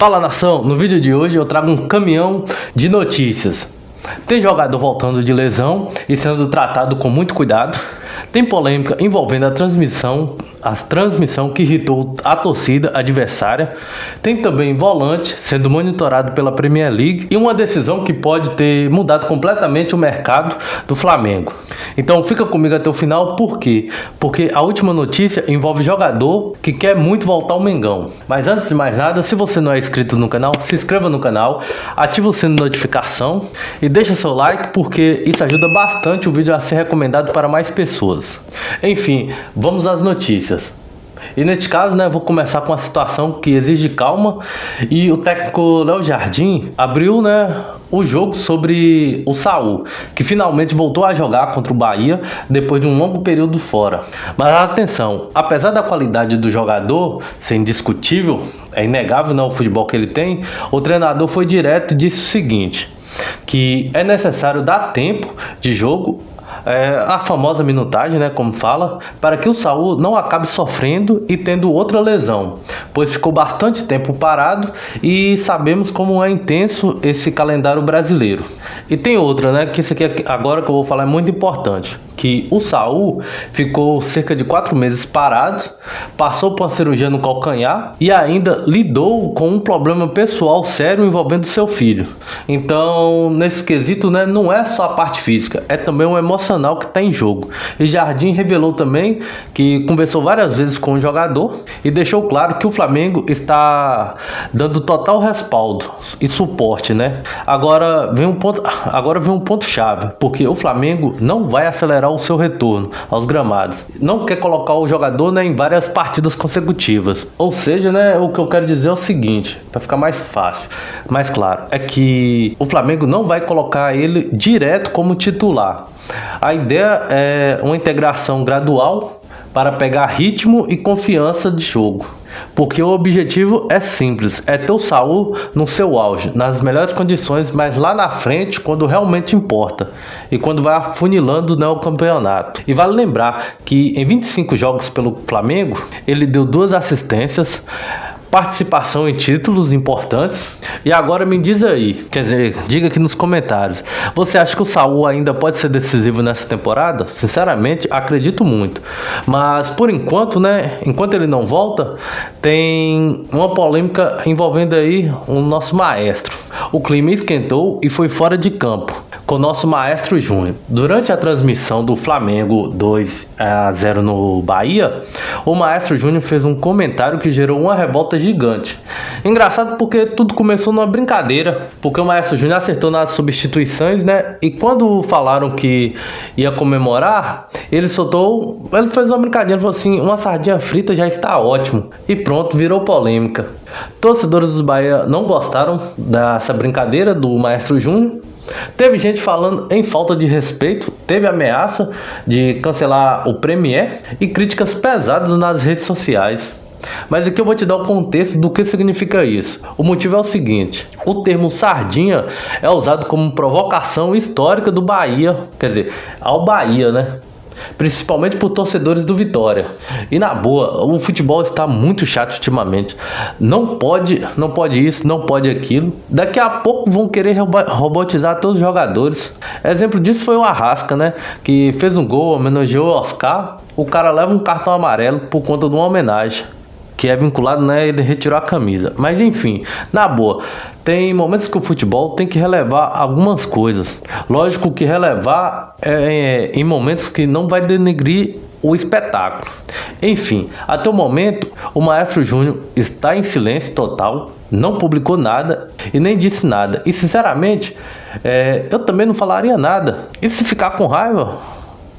Fala nação, no vídeo de hoje eu trago um caminhão de notícias. Tem jogador voltando de lesão e sendo tratado com muito cuidado. Tem polêmica envolvendo a transmissão que irritou a torcida adversária. Tem também volante sendo monitorado pela Premier League e uma decisão que pode ter mudado completamente o mercado do Flamengo. Então fica comigo até o final, por quê? Porque a última notícia envolve jogador que quer muito voltar ao Mengão. Mas antes de mais nada, se você não é inscrito no canal, se inscreva no canal, ativa o sino de notificação e deixa seu like, porque isso ajuda bastante o vídeo a ser recomendado para mais pessoas. Enfim, vamos às notícias. E neste caso, vou começar com uma situação que exige calma. E o técnico Léo Jardim abriu, o jogo sobre o Saul, que finalmente voltou a jogar contra o Bahia depois de um longo período fora. Mas atenção, apesar da qualidade do jogador ser indiscutível, é inegável o futebol que ele tem, o treinador foi direto e disse o seguinte, que é necessário dar tempo de jogo, a famosa minutagem, como fala, para que o Saul não acabe sofrendo e tendo outra lesão, pois ficou bastante tempo parado e sabemos como é intenso esse calendário brasileiro. E tem outra, que isso aqui agora que eu vou falar é muito importante, que o Saul ficou cerca de 4 meses parado, passou por uma cirurgia no calcanhar e ainda lidou com um problema pessoal sério envolvendo seu filho. Então, nesse quesito, não é só a parte física, é também o emocional que está em jogo. E Jardim revelou também que conversou várias vezes com o jogador e deixou claro que o Flamengo está dando total respaldo e suporte, Agora vem um ponto chave, porque o Flamengo não vai acelerar o seu retorno aos gramados. Não quer colocar o jogador em várias partidas consecutivas. Ou seja, o que eu quero dizer é o seguinte, para ficar mais fácil, mais claro, é que o Flamengo não vai colocar ele direto como titular. A ideia é uma integração gradual para pegar ritmo e confiança de jogo. Porque o objetivo é simples, é ter o Saul no seu auge, nas melhores condições, mas lá na frente, quando realmente importa e quando vai afunilando o campeonato. E vale lembrar que em 25 jogos pelo Flamengo, ele deu 2 assistências, participação em títulos importantes. E agora me diz aí, quer dizer, diga aqui nos comentários, você acha que o Saul ainda pode ser decisivo nessa temporada? Sinceramente, acredito muito. Mas por enquanto, enquanto ele não volta, tem uma polêmica envolvendo aí o nosso maestro. O clima esquentou e foi fora de campo com o nosso Maestro Júnior. Durante a transmissão do Flamengo 2-0 no Bahia, o Maestro Júnior fez um comentário que gerou uma revolta gigante. Engraçado porque tudo começou numa brincadeira, porque o Maestro Júnior acertou nas substituições, e quando falaram que ia comemorar, ele fez uma brincadeira, falou assim, uma sardinha frita já está ótimo, e pronto, virou polêmica. Torcedores do Bahia não gostaram dessa brincadeira do Maestro Júnior. Teve gente falando em falta de respeito, teve ameaça de cancelar o Premier e críticas pesadas nas redes sociais. Mas aqui eu vou te dar o contexto do que significa isso. O motivo é o seguinte, o termo sardinha é usado como provocação histórica do Bahia, quer dizer, ao Bahia, principalmente por torcedores do Vitória. E na boa, o futebol está muito chato ultimamente. Não pode isso, não pode aquilo. Daqui a pouco vão querer robotizar todos os jogadores. Exemplo disso foi o Arrasca, que fez um gol, homenageou o Oscar. O cara leva um cartão amarelo por conta de uma homenagem, que é vinculado, ele retirou a camisa. Mas enfim, na boa, tem momentos que o futebol tem que relevar algumas coisas. Lógico que relevar em momentos que não vai denegrir o espetáculo. Enfim, até o momento, o Maestro Júnior está em silêncio total, não publicou nada e nem disse nada. E sinceramente, eu também não falaria nada. E se ficar com raiva,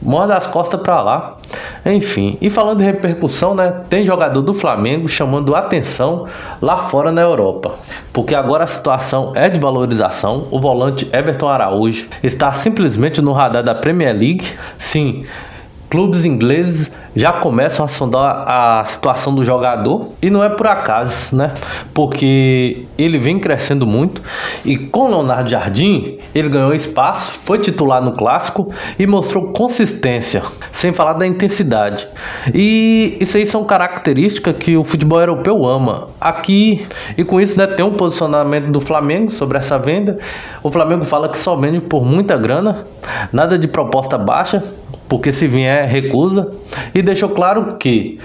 morda as costas pra lá. Enfim, e falando de repercussão, tem jogador do Flamengo chamando atenção lá fora na Europa, porque agora a situação é de valorização. O volante Everton Araújo está simplesmente no radar da Premier League. Sim, clubes ingleses já começam a sondar a situação do jogador, e não é por acaso, né? Porque ele vem crescendo muito, e com o Leonardo Jardim ele ganhou espaço, foi titular no Clássico e mostrou consistência, sem falar da intensidade. E isso aí são características que o futebol europeu ama. Aqui, e com isso, né, tem um posicionamento do Flamengo sobre essa venda. O Flamengo fala que só vende por muita grana, nada de proposta baixa, porque se vier recusa, e deixou claro que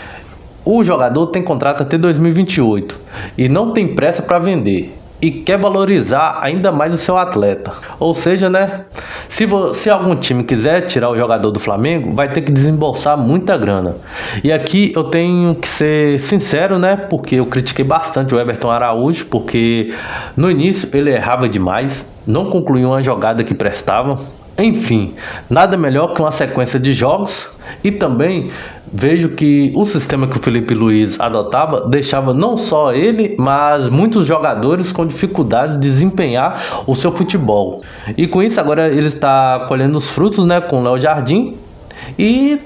o jogador tem contrato até 2028 e não tem pressa para vender e quer valorizar ainda mais o seu atleta. Ou seja, né, se algum time quiser tirar o jogador do Flamengo, vai ter que desembolsar muita grana. E aqui eu tenho que ser sincero, né, porque eu critiquei bastante o Everton Araújo, porque no início ele errava demais, não concluiu uma jogada que prestava. Enfim, nada melhor que uma sequência de jogos, e também vejo que o sistema que o Felipe Luiz adotava deixava não só ele, mas muitos jogadores com dificuldade de desempenhar o seu futebol. E com isso agora ele está colhendo os frutos, né, com o Léo Jardim, e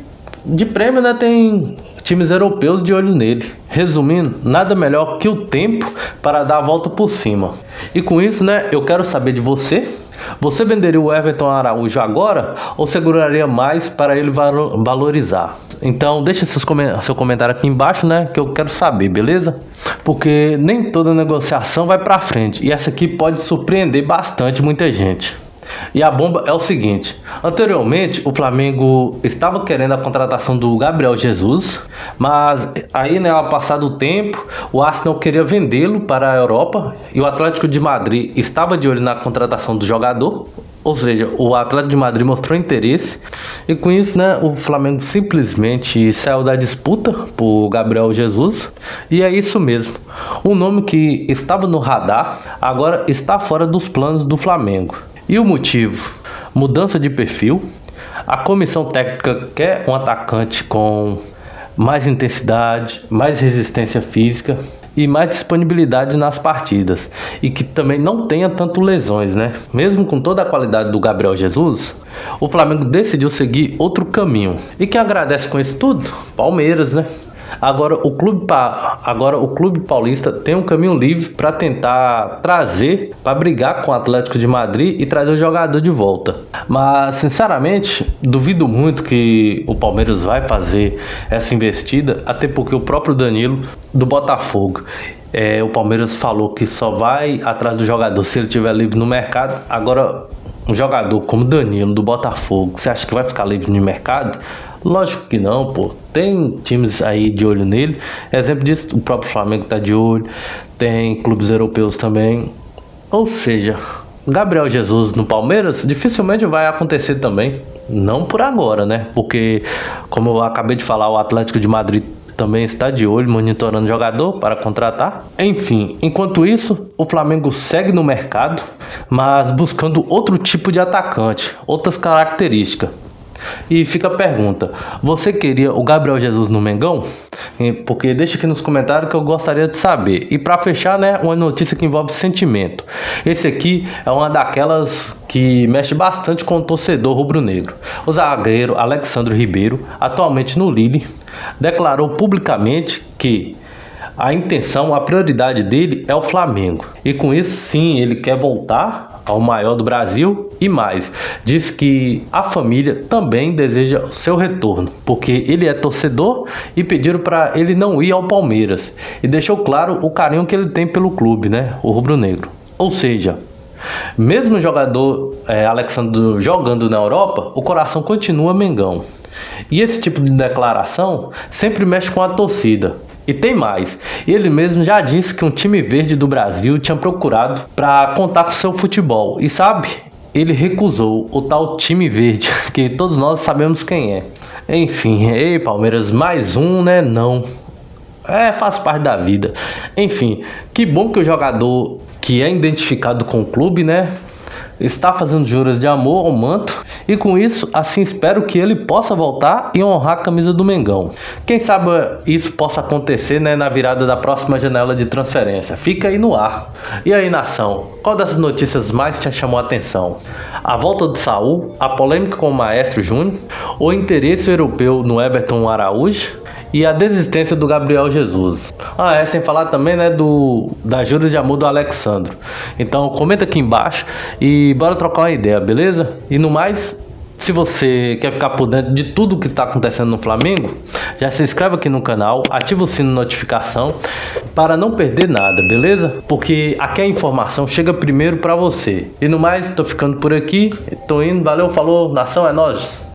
de prêmio, né, tem times europeus de olho nele. Resumindo, nada melhor que o tempo para dar a volta por cima. E com isso, né, eu quero saber de você. Você venderia o Everton Araújo agora ou seguraria mais para ele valorizar? Então deixa seu comentário aqui embaixo, né, que eu quero saber, beleza? Porque nem toda negociação vai para frente, e essa aqui pode surpreender bastante muita gente. E a bomba é o seguinte: anteriormente o Flamengo estava querendo a contratação do Gabriel Jesus, mas aí, né, ao passar do tempo, o Arsenal queria vendê-lo para a Europa e o Atlético de Madrid estava de olho na contratação do jogador. Ou seja, o Atlético de Madrid mostrou interesse, e com isso, né, o Flamengo simplesmente saiu da disputa por Gabriel Jesus. E é isso mesmo, um nome que estava no radar agora está fora dos planos do Flamengo. E o motivo? Mudança de perfil. A comissão técnica quer um atacante com mais intensidade, mais resistência física e mais disponibilidade nas partidas, e que também não tenha tanto lesões, né? Mesmo com toda a qualidade do Gabriel Jesus, o Flamengo decidiu seguir outro caminho. E quem agradece com isso tudo? Palmeiras, né? Agora o clube paulista tem um caminho livre para tentar trazer, para brigar com o Atlético de Madrid e trazer o jogador de volta. Mas sinceramente duvido muito que o Palmeiras vai fazer essa investida, até porque o próprio Danilo do Botafogo, o Palmeiras falou que só vai atrás do jogador se ele estiver livre no mercado. Agora, um jogador como Danilo do Botafogo, você acha que vai ficar livre no mercado? Lógico que não, pô. Tem times aí de olho nele. Exemplo disso, o próprio Flamengo tá de olho. Tem clubes europeus também. Ou seja, Gabriel Jesus no Palmeiras dificilmente vai acontecer também. Não por agora, né? Porque, como eu acabei de falar, o Atlético de Madrid também está de olho, monitorando o jogador para contratar. Enfim, enquanto isso, o Flamengo segue no mercado, mas buscando outro tipo de atacante, outras características. E fica a pergunta: você queria o Gabriel Jesus no Mengão? Porque deixa aqui nos comentários que eu gostaria de saber. E para fechar, né, uma notícia que envolve sentimento. Esse aqui é uma daquelas que mexe bastante com o torcedor rubro-negro. O zagueiro Alexandre Ribeiro, atualmente no Lille, declarou publicamente que a intenção, a prioridade dele é o Flamengo. E com isso, sim, ele quer voltar ao maior do Brasil e mais. Diz que a família também deseja seu retorno, porque ele é torcedor e pediram para ele não ir ao Palmeiras. E deixou claro o carinho que ele tem pelo clube, né? O rubro-negro. Ou seja, mesmo o jogador Alexandre jogando na Europa, o coração continua Mengão. E esse tipo de declaração sempre mexe com a torcida. E tem mais, ele mesmo já disse que um time verde do Brasil tinha procurado para contar com seu futebol. E sabe, ele recusou o tal time verde, que todos nós sabemos quem é. Enfim, ei Palmeiras, mais um, né? Não. Faz parte da vida. Enfim, que bom que o jogador que é identificado com o clube, né, está fazendo juras de amor ao manto e com isso, assim espero que ele possa voltar e honrar a camisa do Mengão. Quem sabe isso possa acontecer, né, na virada da próxima janela de transferência. Fica aí no ar. E aí, nação, qual dessas notícias mais te chamou a atenção? A volta do Saul, a polêmica com o Maestro Júnior, o interesse europeu no Everton Araújo e a desistência do Gabriel Jesus. Sem falar também, né, das juras de amor do Alexandro. Então comenta aqui embaixo e bora trocar uma ideia, beleza? E no mais, se você quer ficar por dentro de tudo que está acontecendo no Flamengo, já se inscreve aqui no canal, ativa o sino de notificação para não perder nada, beleza? Porque aqui a informação chega primeiro para você. E no mais, tô ficando por aqui, tô indo, valeu, falou, nação, é nóis!